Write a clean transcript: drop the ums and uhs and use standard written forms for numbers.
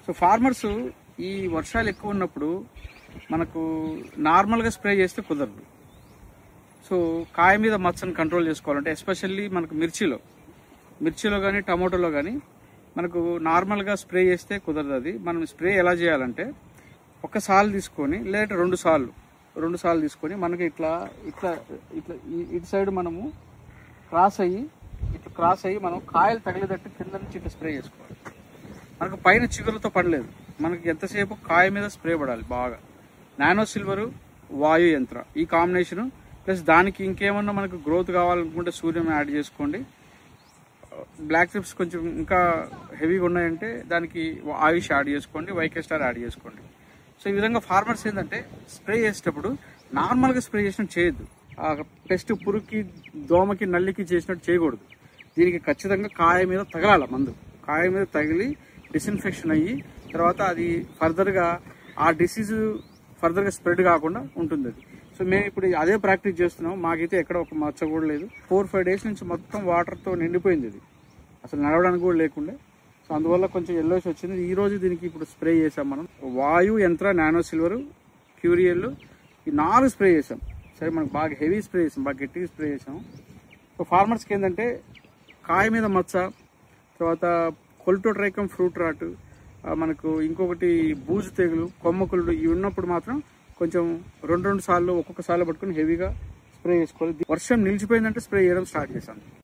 So farmers ఈ వర్షాలు ఎక్కువ ఉన్నప్పుడు మనకు నార్మల్గా స్ప్రే చేస్తే కుదరదు. సో కాయ మీద మచ్చను కంట్రోల్ చేసుకోవాలంటే ఎస్పెషల్లీ మనకు మిర్చిలో కానీ టమాటోలో కానీ మనకు నార్మల్గా స్ప్రే చేస్తే కుదరదు. అది మనం స్ప్రే ఎలా చేయాలంటే ఒకసారి తీసుకొని లేదా రెండు సార్లు తీసుకొని మనకి ఇట్లా ఇట్లా ఇట్లా ఇటు సైడ్ మనము క్రాస్ అయ్యి మనం కాయలు తగిలేటట్టు కింద నుంచి ఇట్లా స్ప్రే చేసుకోవాలి. మనకు పైన చిగురులతో పడలేదు, మనకి ఎంతసేపు కాయ మీద స్ప్రే పడాలి బాగా. నానో సిల్వరు, వాయు యంత్ర ఈ కాంబినేషను ప్లస్ దానికి ఇంకేమన్నా మనకు గ్రోత్ కావాలనుకుంటే సూర్యం యాడ్ చేసుకోండి. బ్లాక్ ట్రిప్స్ కొంచెం ఇంకా హెవీగా ఉన్నాయంటే దానికి ఆయుష్ యాడ్ చేసుకోండి, వైకెస్టార్ యాడ్ చేసుకోండి. సో ఈ విధంగా ఫార్మర్స్ ఏంటంటే స్ప్రే చేసేటప్పుడు నార్మల్గా స్ప్రే చేసినట్టు చేయొద్దు. పెస్ట్ పురుగుకి, దోమకి, నల్లికి చేసినట్టు చేయకూడదు. దీనికి ఖచ్చితంగా కాయ మీద తగలాల మందు. కాయ మీద తగిలి డిస్ఇన్ఫెక్షన్ అయ్యి తర్వాత అది ఫర్దర్గా ఆ డిసీజ్ ఫర్దర్గా స్ప్రెడ్ కాకుండా ఉంటుంది అది. సో మేము ఇప్పుడు అదే ప్రాక్టీస్ చేస్తున్నాం. మాకైతే ఎక్కడ ఒక మచ్చ కూడా లేదు. 4-5 డేస్ నుంచి మొత్తం వాటర్తో నిండిపోయింది ఇది, అసలు నడవడానికి కూడా లేకుండా. సో అందువల్ల కొంచెం ఎల్లోస్ వచ్చింది. ఈ రోజు దీనికి ఇప్పుడు స్ప్రే చేసాం మనం. వాయు యంత్ర, నానో సిల్వరు, క్యూరియల్ ఈ 4 స్ప్రే చేసాం. సరే మనకు బాగా హెవీ స్ప్రే చేసాం, బాగా గట్టిగా స్ప్రే చేసాం. సో ఫార్మర్స్కి ఏంటంటే కాయ మీద మచ్చ, తర్వాత కొల్టోట్రైకం ఫ్రూట్ రాట్, మనకు ఇంకొకటి బూజు తెగులు, కొమ్మకులుడు ఇవి ఉన్నప్పుడు మాత్రం కొంచెం 2 సార్లు ఒక్కొక్కసారి పట్టుకుని హెవీగా స్ప్రే చేసుకోవాలి. వర్షం నిలిచిపోయిందంటే స్ప్రే చేయడం స్టార్ట్ చేశాను.